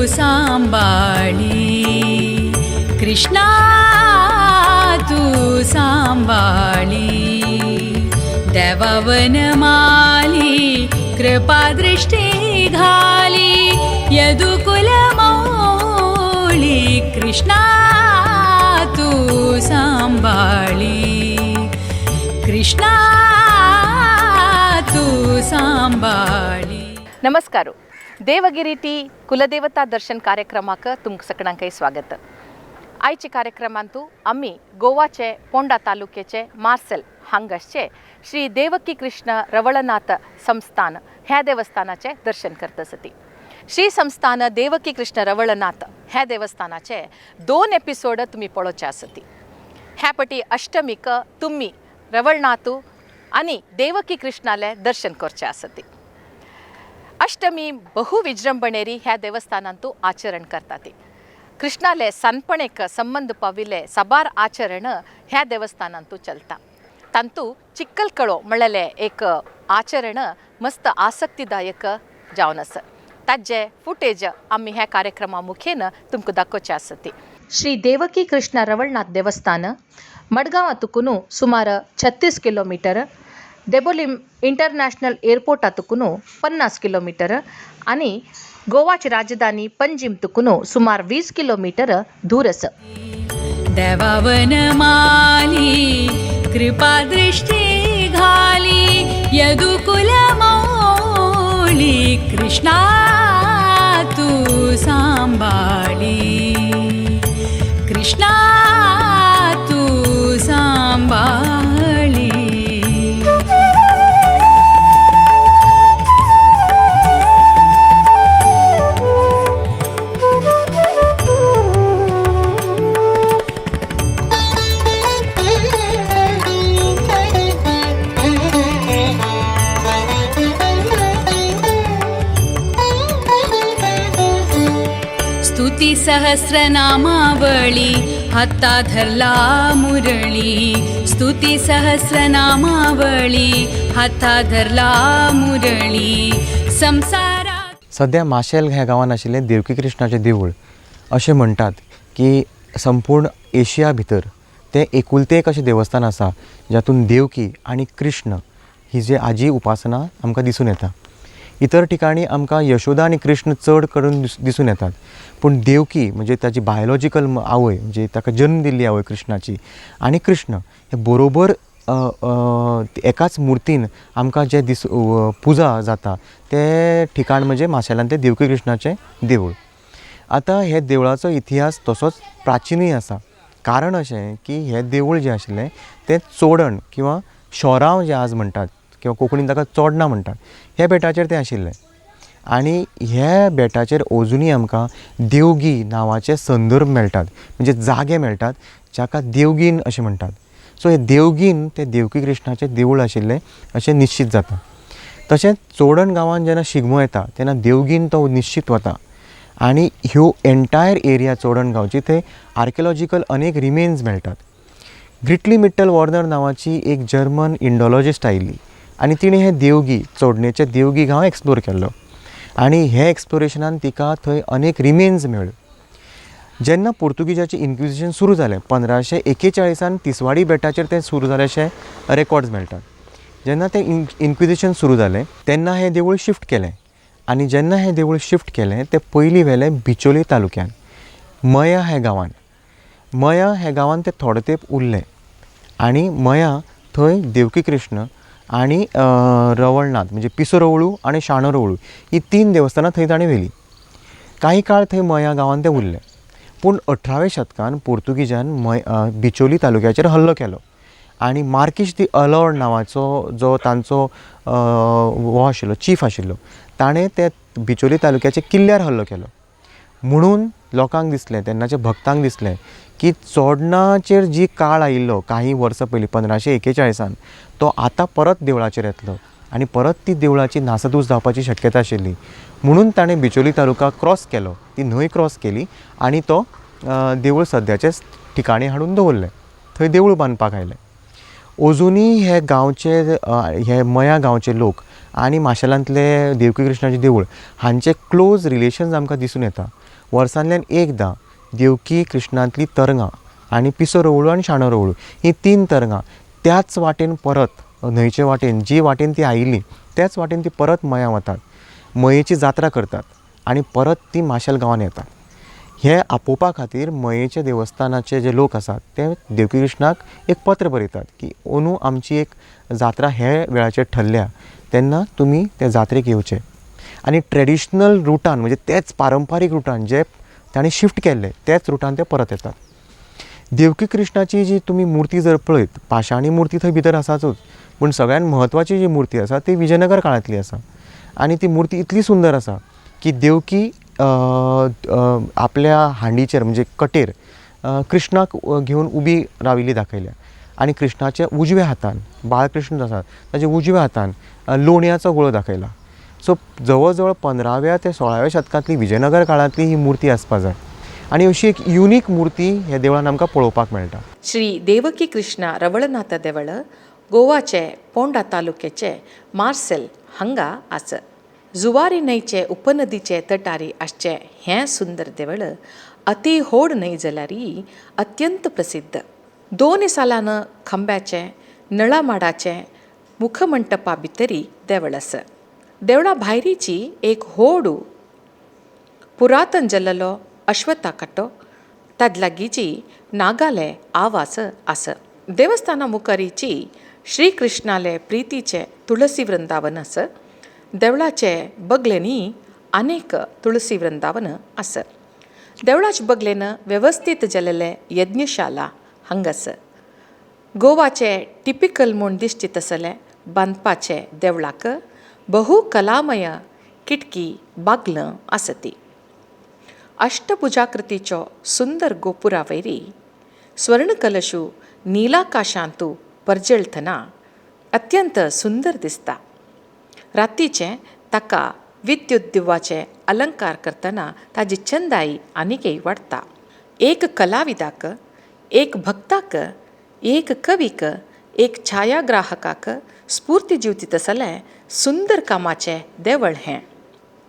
सांबाळी, कृष्णा तू सांबाळी, देवावन माली कृपादृष्टी घाली, यदुकुल मौली, कृष्णा तू सांबाळी, कृष्णा तू सांबाळी. नमस्कार. देवगिरी टी कुलदेवता दर्शन कार्यक्रमाक तुमकां सगळ्यांकय स्वागत. आयच्या कार्यक्रमांतू आम्ही गोवाचे पोंडा तालुक्याचे मार्सेल हांगाचे श्री देवकी कृष्ण रवळनाथ संस्थान ह्या देवस्थानाचे दर्शन करत असती. श्री संस्थान देवकी कृष्ण रवळनाथ ह्या देवस्थानाचे 2 एपिसोड तुम्ही पळोवचे आसती. ह्या पटी अष्टमीक तुम्ही रवळनाथू आणि देवकी कृष्णाले दर्शन करचे आसती. अष्टमी बहु विजृंभणेरी ह्या देवस्थानांतू आचरण करतात. कृष्णाले सनपणेक संबंध पाविले सबार आचरण ह्या देवस्थानांतू चलता. तांतू चिक्कलकळो म्हणलेले एक आचरण मस्त आसक्तीदायक जावन आसा. ताजे फुटेज आम्ही ह्या कार्यक्रमा मुखेन तुमकां दाखोवचे आसती. श्री देवकी कृष्ण रवळनाथ देवस्थान मडगांवातुकुनु सुमार 36 किलोमीटर, देबोलीम इंटरनॅशनल एअरपोर्टातुकुनु 50 किलोमीटर आणि गोवाची राजधानी पणजीमतुकुनु सुमार 20 किलोमीटर दूर आसा. देवावन माली कृपादृष्टी घाली, यदुकुल मौली, कृष्णा तू सांबाळी, कृष्णा तू सांबाळी. स्तुती सहस्रनामावळी, हाता धरला मुरळी, स्तुती सहस्रनामावळी, हाता धरला मुरळी, संसारात. सध्या माशेल ह्या गांवांत आशिल्लें देवकी कृष्णाचें देवूळ अशें म्हणटात की संपूर्ण एशिया भितर तें एकुलतें एक अशें देवस्थान आसा जातून देवकी आनी कृष्ण ही जी आजी उपासना आमकां दिसून येता. इतर ठिकाणी आमकां यशोदा आनी कृष्ण चड करून दिसून येतात, पूण देवकी म्हणजे ताची बायोलॉजिकल आवय, म्हणजे ताका जन्म दिल्ली आवय कृष्णाची, आनी कृष्ण हे बरोबर एकाच मुर्तीन आमकां जे पुजा जाता ते ठिकाण म्हणजे माशेलांत तें देवकी कृष्णाचें देवूळ. आतां हे देवळाचो इतिहास तसोच प्राचीनूय आसा. कारण अशें की हें देवूळ जें आशिल्लें तें चोडण किंवा शोरांव जें आज म्हणटात किंवा कोंकणीन ताका चोडणा म्हणटात, ह्या बेटाचेर तें आशिल्लें. आनी ह्या बेटाचेर अजुनूय आमकां देवगी नांवाचे संदर्भ मेळटात, म्हणजे जागे मेळटात जाका देवगीन अशें म्हणटात. सो हे देवगीन तें देवकी कृष्णाचें देवूळ आशिल्लें अशें निश्चित जाता. तशेंच चोडण गांवांत जेन्ना शिगमो येता तेन्ना देवगीन तो निश्चित वता. आनी ह्यो एंटायर एरिया चोडण गांवची थंय आर्किओलॉजिकल अनेक रिमेन्स मेळटात. ग्रिटली मिट्टल वॉर्नर नांवाची एक जर्मन इंडोलॉजिस्ट आयिल्ली आनी तिणें हें देवगी चोडणेचें देवगी गांव एक्सप्लोर केल्लो. आनी हे एक्सप्लोरेशनान तिका थंय अनेक रिमेन्स मेळ्ळ्यो. जेन्ना पोर्तुगीजाचें इन्क्विजिशन सुरू जालें 1541 तिसवाडी बेटाचेर तें सुरू जालें अशें रेकॉर्ड्स मेळटात. जेन्ना तें इन्क्विजिशन सुरू जालें तेन्ना हें देवूळ शिफ्ट केलें. आनी जेन्ना हें देवूळ शिफ्ट केलें तें पयलीं व्हेलें बिचोली तालुक्यान मया ह्या गांवांत. मया ह्या गांवांत तें थोडे तेंप उरलें आनी मया थंय देवकी कृष्ण आनी रवळनाथ म्हणजे पिसोरवळू आनी शाणोरवळू ही 3 देवस्थानां थंय ताणें व्हेलीं. काही काळ थंय मया गांवांत तें उरलें. पूण 18व्या शतकान पोर्तुगीजान बिचोली तालुक्याचेर हल्लो केलो आनी मार्किश दी अलॉर्ड नांवाचो जो तांचो हो आशिल्लो चीफ आशिल्लो ताणें ते बिचोली तालुक्याच्या किल्ल्यार हल्लो केलो. म्हणून लोकांक दिसलें, तेन्नाच्या भक्तांक दिसलें की चोडणाचेर जी काळ आयिल्लो काही वर्सां पयलीं 1541 तो आतां परत देवळाचेर येतलो आनी परत ती देवळाची नासधूस जावपाची शक्यता आशिल्ली. म्हणून ताणें बिचोली तालुका क्रॉस केलो, ती न्हंय क्रॉस केली आनी तो देवूळ सद्याचे ठिकाणी हाडून दवरलें. थंय देवूळ बांदपाक आयलें. अजुनूय हे गांवचे हे मया गांवचे लोक आनी माशेलांतले देवकी कृष्णाचें देवूळ हांचे क्लोज रिलेशन्स आमकां दिसून येता. वर्सांतल्यान एकदां देवकी कृष्णांतली तरंगां आनी पिसो रवळू आनी शाणो रवळू ही 3 तरंगां त्याच वाटेन परत न्हंयचे वाटेन जी वाटेन ती आयिल्ली त्याच वाटेन ती परत मयां वतात, मयेची जात्रा करतात आनी परत ती माशेल गांवांत येतात. हे आपोवपा खातीर मयेच्या देवस्थानाचे जे लोक आसात ते देवकी कृष्णाक एक पत्र बरयतात की अंदू आमची एक जात्रा हे वेळाचेर ठरल्या तेन्ना तुमी त्या जात्रेक येवचे. आनी ट्रेडिशनल रुटान म्हणजे तेच पारंपारीक रुटान जे तांणी शिफ्ट केल्ले त्याच रुटान ते परत येतात. देवकी कृष्णाची जी तुमी मुर्ती जर पळयत पाशाणी मुर्ती थंय भितर आसातूच, पूण सगळ्यान म्हत्वाची जी मुर्ती आसा ती विजयनगर काळांतली आसा. आनी ती मुर्ती इतली सुंदर आसा की देवकी आपल्या हांडीचेर म्हणजे कटेर कृष्णाक घेवन उबी राविल्ली दाखयल्या आनी कृष्णाच्या उजव्या हातान बाळकृष्ण जो आसा ताच्या उजव्या हातान लोणयाचो गुळो दाखयला. सो जवळ जवळ 15व्या ते 16व्या शतकांतली विजयनगर काळांतली ही मुर्ती आसपा जाय आनी अशी एक युनीक मुर्ती ह्या देवळान आमकां पळोवपाक मेळटा. श्री देवकी कृष्ण रवळनाथ देवळ गोवाचे पोंडा तालुक्याचे मार्सेल हांगा आसा. जुवारी न्हंयचे उपनदीचे तटारी आसचे हें सुंदर देवळ अति व्हड न्हंय जाल्यारय अत्यंत प्रसिद्ध. 2 सालान खंब्याचे नळामाडाचे मुखमंटपा भितरी देवळ आसा. देवळा भायरीची एक व्हड पुरातन जाल्लो अश्वथा काटो तादलागीची नागाले आवास आसा. देवस्थाना मुखारीची श्री कृष्णाले प्रितीचे तुळसी वृंदावन आसा. देवळाचे बगलेनी अनेक तुळसी वृंदावन आसा. देवळाचे बगलेन वेवस्थीत जाल्ले यज्ञशाला हांगासर. गोवाचे टिपिकल म्हूण दिश्टी तसले बांदपाचे देवळाक बहु कलामय किटकी बागलां आसती. अष्टभुजाकृतीच्यो सुंदर गोपुरा वयरी स्वर्ण कलशू नीलाकाशांतू परजळतना अत्यंत सुंदर दिसता. रातीचे ताका विद्युत दिवाचे अलंकार करतना ताजी चंदाई आनिकय वाडटा. एक कलाविदाक, एक भक्ताक, एक कवीक, एक छायाग्राहकाक स्फूर्ती दिवची तसले सुंदर कामाचे देवळ हें.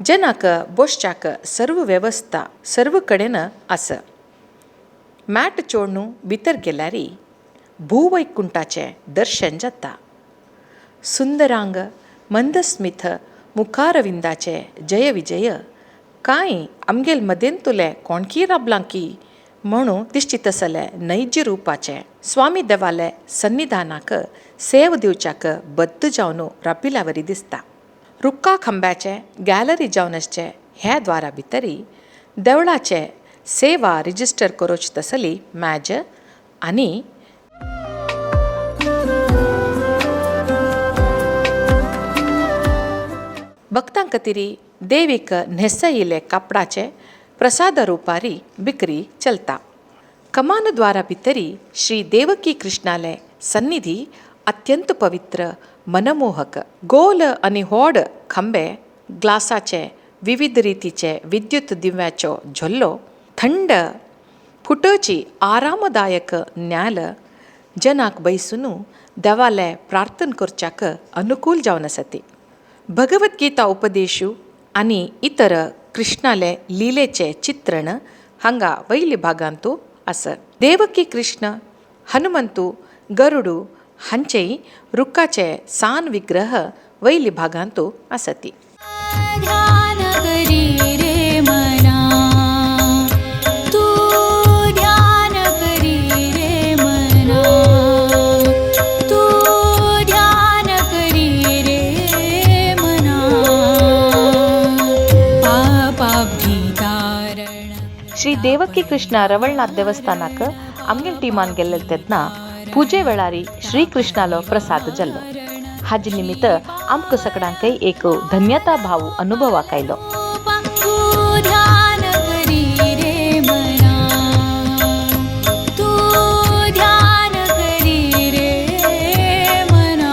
जनाक बोसच्याक सर्व वेवस्था सर्व कडेन आसा. मॅट चोडनू भितर गेल्यारी भूवैकुंठाचें दर्शन जाता. सुंदरांग मंदस्मिथ मुखारविंदाचे जय विजय कांय आमगेल मदेंतुले कोणकी राबलांकी म्हणू दिश्टी तसले नैज्य रूपाचे स्वामी देवाले सन्निधानाक सेव दिवच्याक बद्द जावन राबिल्यावरी दिसता. रुक्का खंब्याचे गॅलरी जावन आसचे हे द्वारा भितरी देवळाचे सेवा रिजिस्टर करूच तसली मॅज आनी भक्तां खातीर देवीक न्हेसयिल्ले कापडाचे प्रसाद रुपारी बिक्री चलता. कमान द्वारा भितरी श्री देवकी कृष्णाले सन्निधी अत्यंत पवित्र मनमोहक. गोल आनी व्हड खंबे ग्लासाचे विविध रितीचे विद्युत दिव्याच्यो झोल्लो थंड फुटोची आरामदायक न्याल जनाक बैसून देवाले प्रार्थना करच्याक अनुकूल जावन आसती. भगवद्गीता उपदेशू आनी इतर कृष्णाले लिलेचे चित्रण हांगा वयली भागांतू आसा. देवकी कृष्ण हनुमंतू गरुडू हांचेय रुक्काचे सान विग्रह वयली भागांतू आसती. ध्यान करी रे मना तू ध्यान करी रे मना तू ध्यान करी रे मना पापाब्धी तारण. श्री देवकी कृष्ण रवळनाथ देवस्थानाक आमगे टिमान गेल्ले तेन्ना पुजे वेळारी श्री कृष्णालो प्रसाद जाल्लो. हाजे निमित्त आमकां सगळ्यांकय एक धन्यता भाव अनुभवाक आयलो. तू ध्यान करी रे मना तू ध्यान करी रे मना.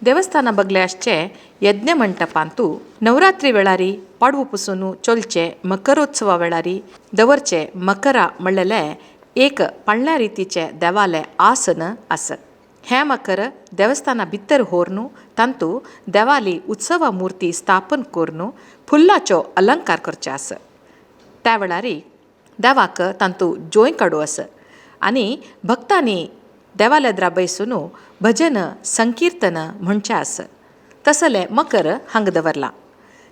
ದೇವಸ್ಥಾನ ಬಗ್ಲೆ ಅಷ್ಟೇ ಯಜ್ಞ ಮಂಟಪ ಅಂತೂ ನವರಾತ್ರಿ ವೇಳಾರಿ ಪಾಡ್ವು ಪುಸುನು ಚೊಲ್ಚೆ ಮಕರೋತ್ಸವ ವೇಳಾರಿ ದವರ್ಚೆ ಮಕರ ಮಳ್ಳಲೆ ಏಕ ಪಳ್ಳ ರೀತಿचे देवालय आसन अस हे मकर देवस्थाना भितर होरनु तंतू देवाली उत्सव मूर्ती स्थापन कोरनु फुल्लाचो अलंकार करचे आस त्या वेळारी देवाक तंतू जोय काडू आस आनी भक्तांनी देवालयद्रा बैसून भजन संकीर्तन म्हणचे आस तसले मकर हांग दवरला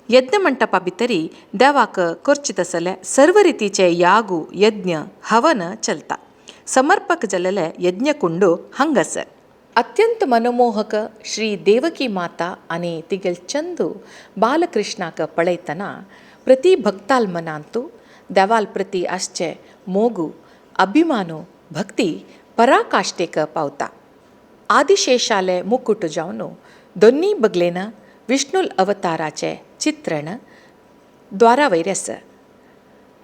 यज्ञ मंटपा भितरी देवाक करचे तसले सर्व रितीचे यागू यज्ञ हवन चलता समर्पक जल्ले यज्ञकुंड हंगस अत्यंत मनमोहक श्री देवकी माता आणि तिगेल चंदू बालकृष्णाक पळयतना प्रति भक्ताल मनांतू देवाल प्रति आसचे मोगू अभिमानू भक्ती पराकाष्टेक पावता आदिशेषाले मुकुट जावन दोन्ही बगलेन विष्णुल अवताराचे चित्रण द्वारा वैरस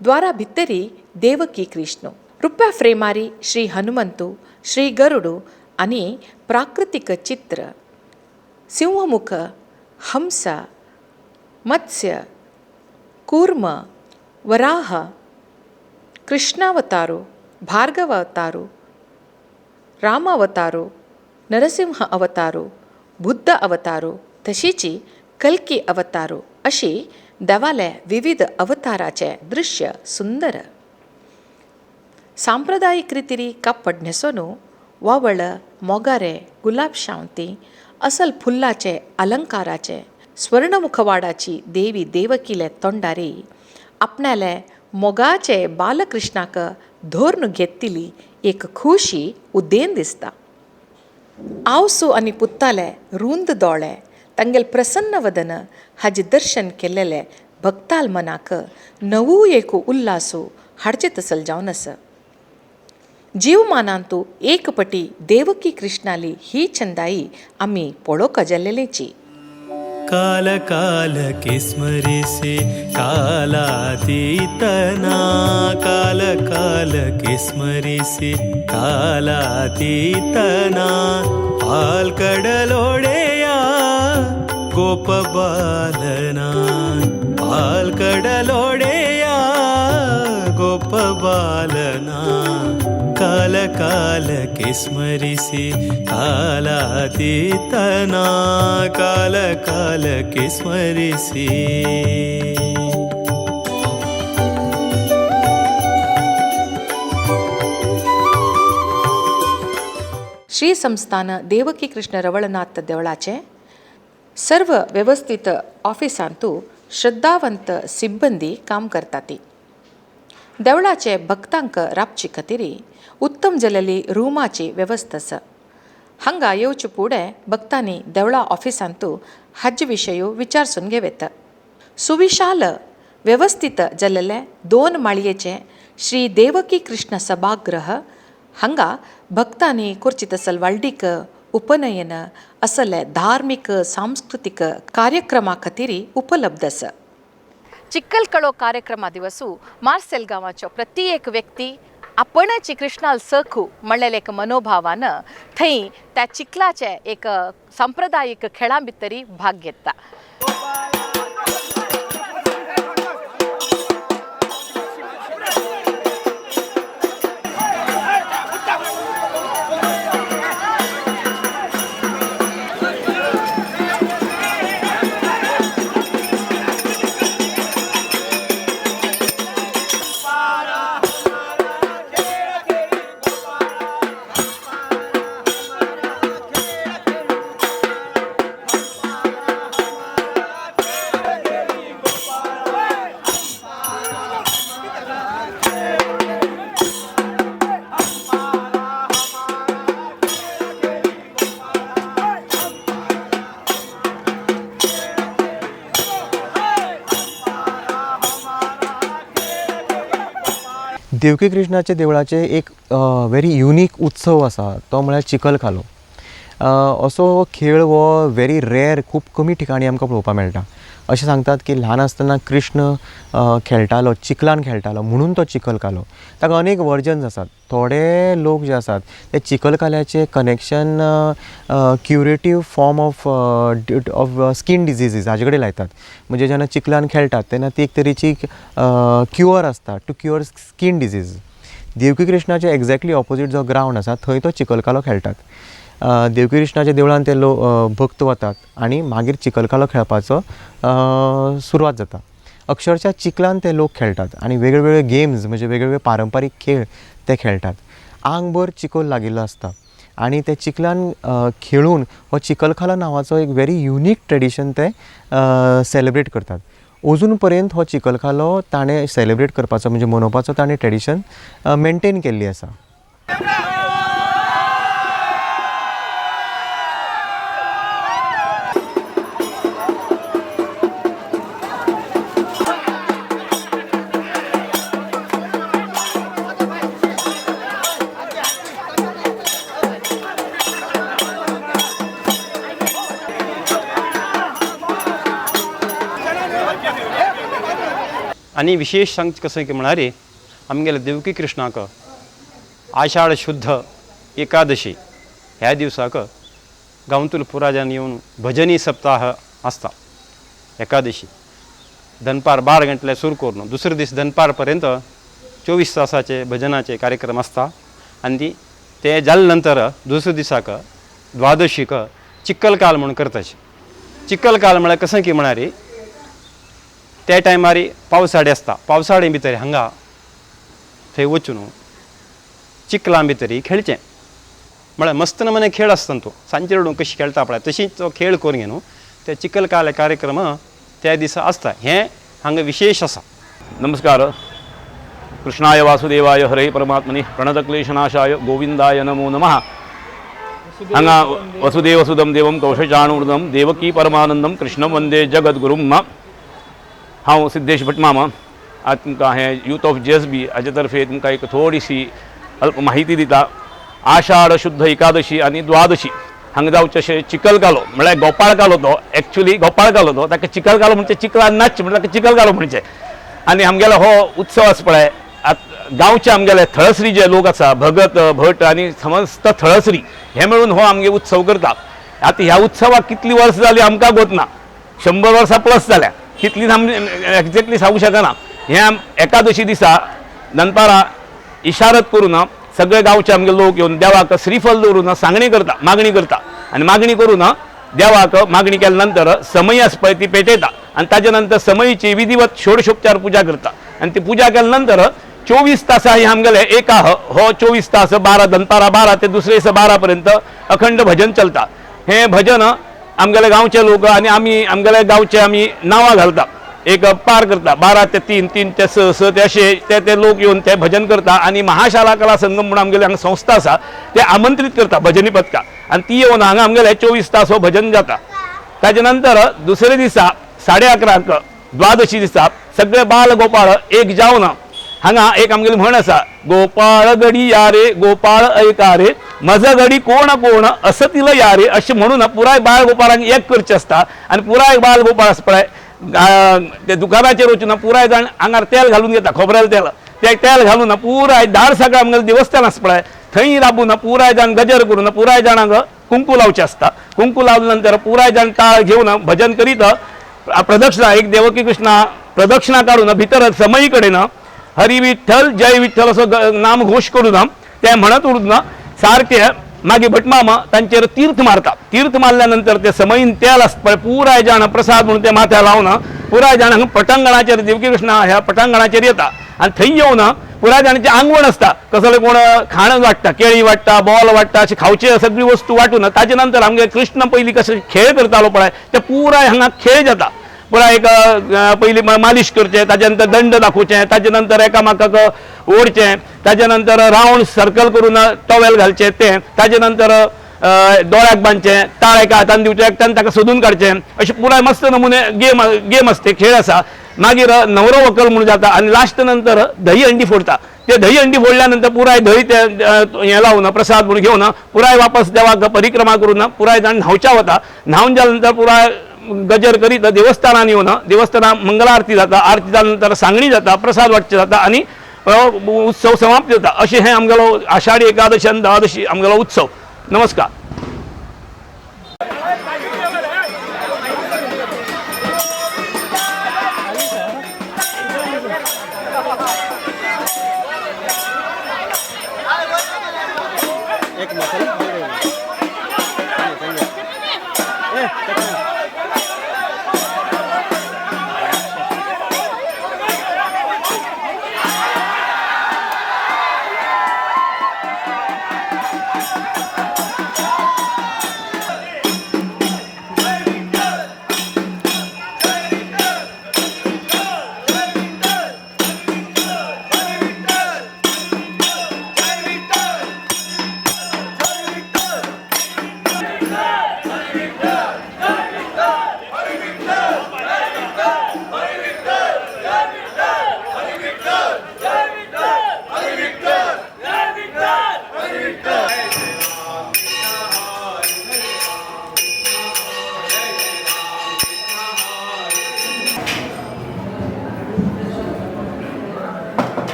द्वारा भितरी देवकी कृष्ण रुप्या फ्रेमारी श्री हनुमंतू श्री गरुडू आणि प्राकृतिक चित्र सिंहमुख हंस मत्स्य कूर्म वराह कृष्णावतारू भार्गवावतारू रामावतारू नरसिंह अवतारू बुद्ध अवतारू तशीची कल्की अवतारू अशी देवाले विविध अवताराचे दृश्य सुंदर सांप्रदायिक रितीरी कापड न्हेसोनू वावळ मोगारे गुलाब शांती असल फुल्लाचे अलंकाराचे स्वर्णमुखवाडाची देवी देवकीले तोंडारी आपणाले मोगाचे बालकृष्णाक धोरण घेतली एक खुशी उदेन दिसता आवसू आणि पुत्ताले रुंद दोळे तांगेल प्रसन्न वदन हाजे दर्शन केलेले भक्ताल मनाक नवू एक उल्लासू हाडचे तसल जावन आस जीवमानांतू एक पटी देवकी कृष्णाली ही चंदाई आमी पळोवंक जाल्लेलीची काल काल के स्मरिसे कालातीतना काल काल के स्मरिसे कालातीतना पाल्कडलोडेया गोप बालना पाल्कडलोडेया गोप बालना काल काल के स्मरिसे कालातीतना काल काल के स्मरिसे श्री संस्थान देवकी कृष्ण रवळनाथ देवळाचे सर्व व्यवस्थित ऑफिसांतू श्रद्धावंत सिब्बंदी काम करतात देवळाचे भक्तांक राबचे खातीर उत्तम जाल्लेली रुमाची वेवस्था आसा हांगा येवचे फुडें भक्तांनी देवळा ऑफिसांतू हाजे विशय विचारसून घेवेत सुविशाल व्यवस्थित जाल्लेले 2 माळयेचे श्री देवकी कृष्ण सभागृह हांगा भक्तांनी करची तसल वाडीक उपनयन असले धार्मिक सांस्कृतिक कार्यक्रमा खातीर उपलब्ध आसा चिक्कलकळो कार्यक्रमा दिवसू मार्सेल गांवाच्यो प्रति एक व्यक्ती आपणची कृष्णाल सखू म्हणलेले एक मनोभावान थंय त्या चिखलाचे एक सांप्रदायिक खेळां भितरी भाग घेता देवकी कृष्णाचे देवळाचे एक व्हेरी युनीक उत्सव आसा तो म्हळ्यार चिखलकालो असो खेळ हो व्हेरी रेअर खूब कमी ठिकाणी आमकां पळोवपाक मेळटा. अशें सांगतात की ल्हान आसतना कृष्ण खेळटालो, चिखलान खेळटालो म्हणून तो चिखलकालो. ताका अनेक वर्जन्स आसात. थोडे लोक जे आसात ते चिखलकाल्याचे कनेक्शन क्युरेटीव फॉर्म ऑफ स्कीन डिजीजीस हाजे कडेन लायतात. म्हणजे जेन्ना चिखलान खेळटात तेन्ना ती एक तरेची क्युअर आसता to cure skin disease. Devaki कृष्णाचे एक्झॅक्टली ऑपोजीट जो ग्रावंड आसा थंय तो चिखलकालो खेळटात. देवकी कृष्णाच्या देवळान ते भक्त वतात आनी मागीर चिखलकालो खेळपाचो सुरवात जाता. अक्षरशः चिखलान ते लोक खेळटात आनी वेगवेगळे गेम्स म्हणजे वेगवेगळे पारंपारीक खेळ ते खेळटात. आंगभर चिखल लागिल्लो आसता आनी ते चिखलान खेळून हो चिखलकालो नांवाचो एक व्हेरी युनीक ट्रेडिशन ते सेलेब्रेट करतात. अजून पर्यंत हो चिखलकालो ताणें सेलेब्रेट करपाचो म्हणजे मनोवपाचो ताणें ट्रेडिशन मेनटेन केल्ली आसा. आणि विशेष सांग कसं की म्हणारे आमगेल्या देवकी कृष्णाक आषाढ शुद्ध एकादशी ह्या दिवसाक गांवतूल पुराजान येऊन भजनी सप्ताह आसता. एकादशी दनपार 12 गंटले सुरू करून दुसरे दीस दनपारपर्यंत 24 तासाचे भजनाचे कार्यक्रम असता. आणि ते जाल्या नंतर दुसऱ्या दिसाक द्वादशीक चिखलकाल म्हणून करताचे. चिखलकाल म्हळ्यार कसं की म्हणारे त्या टायमार पावसाळे आसता. पावसाळे भितर हांगा थंय वचून चिखलां भितर खेळचें म्हळ्यार मस्त नमने खेळ आसता. तो सांजे रडून कशी खेळटा पळय तशीच तो खेळ करून न्हू ते चिखलकाल कार्यक्रम त्या दिसा आसता. हें हांगा विशेष आसा. नमस्कार. कृष्णाय वासुदेवाय हरे परमात्मने प्रणतक्लेशनाशाय गोविंदाय नमो नमः. हांगा वसुदेवसुदं देवं कौशचाणूर्दं देवकी परमानंदं कृष्णं वंदे जगद्गुरुं. हांव सिद्धेश भटमामा आज तुमकां हे यूथ ऑफ JSB हाजे तर्फे तुमकां एक थोडीशी अल्प माहिती दिता. आषाढ शुद्ध एकादशी आनी द्वादशी हांगा जावचे अशें चिखलकालो म्हळ्यार गोपाळकालो. तो एक्चुअली गोपाळकालो तो ताका चिखलकालो म्हणजे चिखलान नाचचे म्हणजे ताका चिखलकालो म्हणचे. आनी आमगेलो हो उत्सव आसा पळय गांवचे आमगेले थळसरी जे लोक आसा भगत भट आनी समस्त थळसरी हे मेळून हो आमगे उत्सव करता. आतां ह्या उत्सवाक कितलीं वर्सां जालीं आमकां गोतना. 100 वर्सां प्लस जाल्या. कितली एक्झॅक्टली सांगू शकना. ह्या एकादशी दिसा दनपारां इशारत करून सगळे गांवचे आमगे लोक येवन देवाक श्रीफल दवरून सांगणी करता मागणी करता. आनी मागणी करून देवाक मागणी केल्या नंतर समई आसा पळय ती पेटयता. आनी ताजे नंतर समईची विधिवत षोडशोपचार पुजा करता. आनी ती पुजा केल्या नंतर 24 तासां ही आमगेले एकाह हो 24 तास 12 दनपारां 12 ते दुसरे दिसा 12 पर्यंत अखंड भजन चलता. हे भजन आमगेले गांवचे लोक आनी आमी आमगेले गांवचे आमी नांवां घालता. एक पार करता 12 ते 3 3 ते 6 6 ते अशे ते लोक येवन ते भजन करता. आनी महाशाला कला संगम म्हणून आमगेले हांगा संस्था आसा ते आमंत्रीत करता भजनी पथकां. आनी ती येवन हांगा आमगेले 24 तास हो भजन जाता. ताजे नंतर दुसरे दिसा 11:30 द्वादशी दिसा सगळे बाल गोपाळ एक जावन हांगा एक आमगेली म्हण आसा गोपाळ गडी या रे गोपाळ ऐका रे मज गडी कोण कोण असतील या रे अशें म्हणून पुराय बाळ गोपाळांक एक करचें आसता. आनी पुराय बाळ गोपाळ आसा पळय ते दुकानाचेर वचून पुराय जाण आंगार तेल घालून घेता खोबरेल तेल. ते तेल घालून पुराय दार सगळें आमगेलें देवस्थान आसा पळय थंय राबून पुराय जाण गजर करून पुराय जाणांक कुंकू लावचें आसता. कुंकू लावल्या नंतर पुराय जाण टाळ घेवन भजन करीत प्रदक्षिणा एक देवकी कृष्णा प्रदक्षिणा काडून भितर समई कडेन हरी विठ्ठल जय विठ्ठल असो नाम घोष करून ते म्हणत उरून सारखे मागीर भटमामा तांचेर तीर्थ मारता. तीर्थ मारल्या नंतर ते समयीन तेल आसता पळय पुराय जाण प्रसाद म्हणून ते माथ्यार लावन पुराय जाण हांगा पटांगणाचेर देवकी कृष्णा ह्या पटांगणाचेर येता. आनी थंय येवन पुराय जाणांचें आंगवण आसता. कसले कोण खाण वाडटा केळी वाडटा बॉल वाडटा अशी खावचे सगळी वस्तू वाटून ताजे नंतर आमगे कृष्ण पयलीं कशें खेळ करतालो पळय ते पुराय हांगा खेळ जाता. पुराय एक पयलीं मालिश करचें ताजे नंतर दंड दाखोवचें ताजे नंतर एकामेकाक ओडचें ताजे नंतर रावंड सर्कल करून टॉवेल घालचें तें ताजे नंतर दोळ्याक बांदचें ताळ एका हातान दिवचें एकट्यान ताका सोदून काडचें अशें पुराय मस्त नमुने गेम आसता खेळ आसा. मागीर नवरो व्हंकल म्हणून जाता आनी लास्ट नंतर दही हंडी फोडटा. ते दही अंडी फोडल्यानंतर पुराय दही ते हे लावून प्रसाद म्हणून घेऊन पुराय वापस देवाक परिक्रमा करून पुराय जाण न्हांवच्या होता. न्हांवन जाल्यानंतर पुराय गजर करीत देवस्थानात येऊन देवस्थानात मंगलारती जाता. आरती जाल्यानंतर सांगणी जाता, प्रसाद वाटचे जाता आणि उत्सव समाप्त जाता. असे हे आमगेलो आषाढी एकादशी आणि द्वादशी आमगेलो उत्सव. नमस्कार.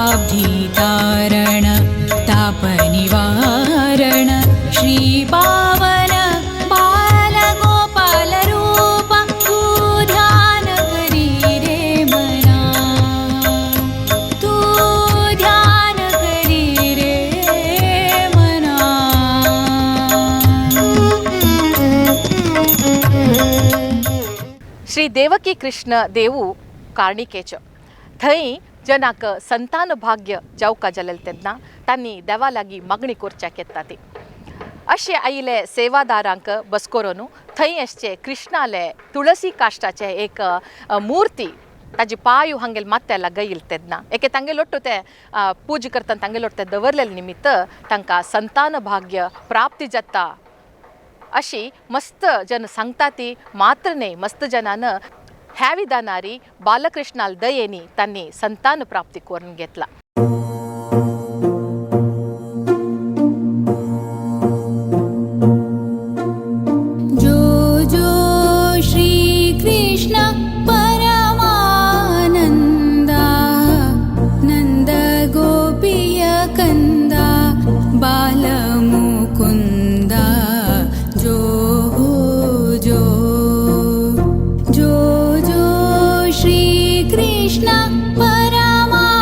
तापनिवारण तापनिवारण श्रीपावन बालगोपालरूप तू ध्यान करी रे मना तू ध्यान करी रे मना. श्री देवकी कृष्ण देवू कार्णिकेचं थंय जनाक संतान भाग्य जावका जालें तेन्ना तांणी देवा लागीं मागणी करच्याक येता ती. अशें आयिल्ले सेवादारांक बसकोरून थंय आसचे कृष्णाले तुळसी काश्टाचे एक मुर्ती ताजी पांय हांगेल मात्याला गईल तेन्ना एके तांगे लोट्टो ते पूज करतना तांगे लोट्ट ते दवरलेले निमित्त तांकां संतान भाग्य प्राप्ती जाता अशी मस्त जन सांगता ती. मात्र न्ही मस्त जनान ह्या विधानारी बालकृष्णाल दयेनी तांणी संतान प्राप्ती करून घेतला. जो जो श्री कृष्ण परमानंदा नंद गोपिय कंदा बालमुकुंदा जो जो जो जो श्री कृष्ण परमानंदा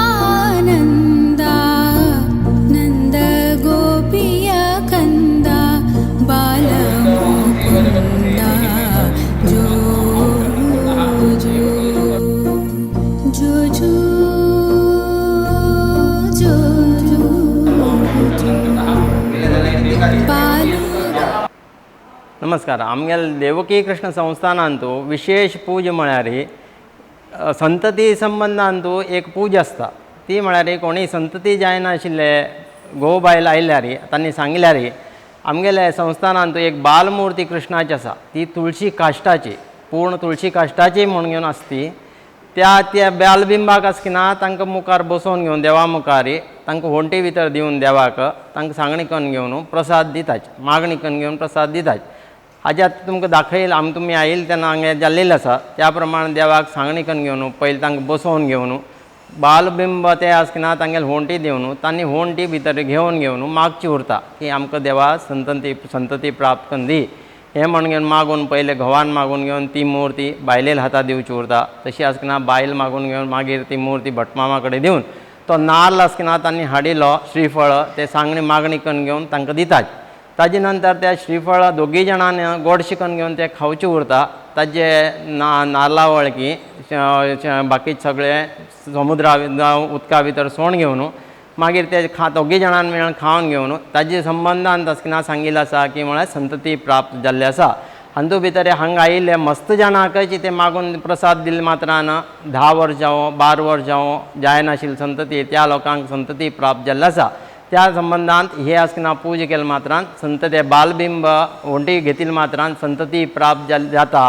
नंद गोपिय कंदा बालमुकुंदा जो जो जो जो जो जो बालु. नमस्कार. आमगेल देवकी कृष्ण संस्थानांतू विशेष पूज म्हळ्यार संतती संबंधांतू एक पूज आसता. ती म्हळ्यार कोणी संतती जायनाशिल्ले घोव बायल आयल्यार तांणी सांगल्यार आमगेले संस्थानांतू एक बालमुर्ती कृष्णाची आसा. ती तुळशी काश्टाची पूर्ण तुळशी काश्टाची म्हूण घेवन आसती. त्या बालबिंबाक आसकिना तांकां मुखार बसोवन घेवन देवा मुखार तांकां वंटी भितर दिवन देवाक तांकां सांगणी करून घेवन प्रसाद दिताच मागणी करून घेवन प्रसाद दिताच. हाजे आतां तुमकां दाखयल तुमी आयिल्ले तेन्ना हांगा जाल्लेलें आसा त्या प्रमाणे देवाक सांगणी करून घेवन पयलीं तांकां बसोवन घेवन बालबिंब ते आसतना तांगेले होंटी दिवन तांणी होंटी भितर घेवन मागची उरता की आमकां देवा संतती प्राप्त करून दी हें म्हण घेवन मागून पयले घोवान मागून घेवन ती मुर्ती बायलेल हाता दिवची उरता. तशी आसतना बायल मागून घेवन मागीर ती मुर्ती भटमामा कडेन दिवन तो नाल्ल आसतना तांणी हाडिल्लो श्रीफळ ते सांगणी मागणी करून घेवन तांकां दितात. ताजे नंतर त्या श्रीफळ दोगी जाणांनी गोडशें करून घेवन ते खावचें उरता. ताजे नाल्ला वळखी बाकी सगळे समुद्रा उदका भितर सोण घेवन मागीर ते दोगी जाणांनी मेळून खावन घेवन ताजे संबंधांत आसतना सांगिल्लें आसा की म्हळ्यार संतती प्राप्त जाल्ली आसा. हातूंत भितर हांगा आयिल्ले मस्त जाणांकय ते मागून प्रसाद दिले मात्रान 10 वर्स जावं 12 वर्स जावं जायनाशिल्ली संतती त्या लोकांक संतती प्राप्त जाल्ली आसा. त्या संबंधांत हे आसतना पूजा केल्या मात्रान संतते बालबिंब वंटी घेतिल्ले मात्रान संतती प्राप्त जाता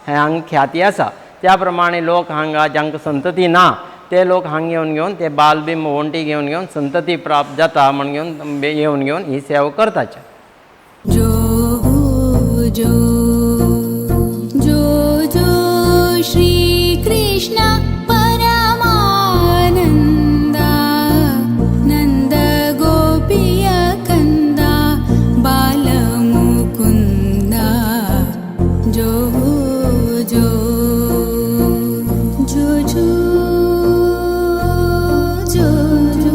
हें हांगा ख्याती आसा. त्या प्रमाणे लोक हांगा जांकां संतती ना ते लोक हांगा घेवन ते बालबिंब वंटी घेवन संतती प्राप्त जाता म्हण घेवन येवन ही सेवा करतात. जो जो जो जो श्री कृष्ण परमानंदा नंद गोपिय कंदा बाल मुकुंदा जो जो जो जो जो जो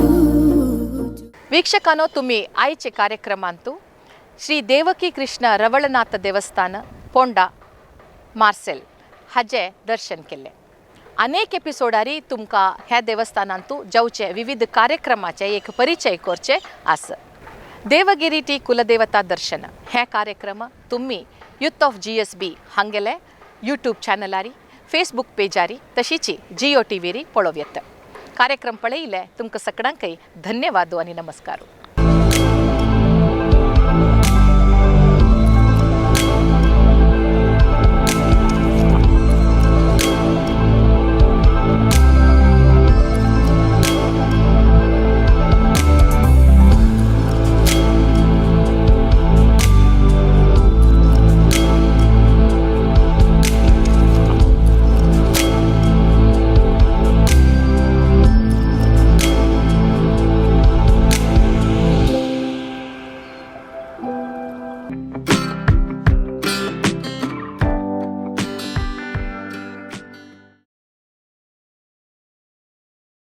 ವೀಕ್ಷಕನೋ तुम्ही आयचे कार्यक्रमांतू श्री देवकी कृष्ण रवळनाथ देवस्थान पोंडा मार्सेल हाचे दर्शन केले. अनेक एपिसोडारी तुमकां ह्या देवस्थानांतू जावचे विविध कार्यक्रमाचे एक परिचय करचे आस. देवगिरी टी कुलदेवता दर्शन हे कार्यक्रम तुम्ही यूथ ऑफ GSB हांगेले यूट्यूब चॅनलारी फेसबुक पेजारी तशीच जिओ टीव्हीरी पळोव येता. कार्यक्रम पळयले तुमकां सगळ्यांकय धन्यवाद आनी नमस्कार.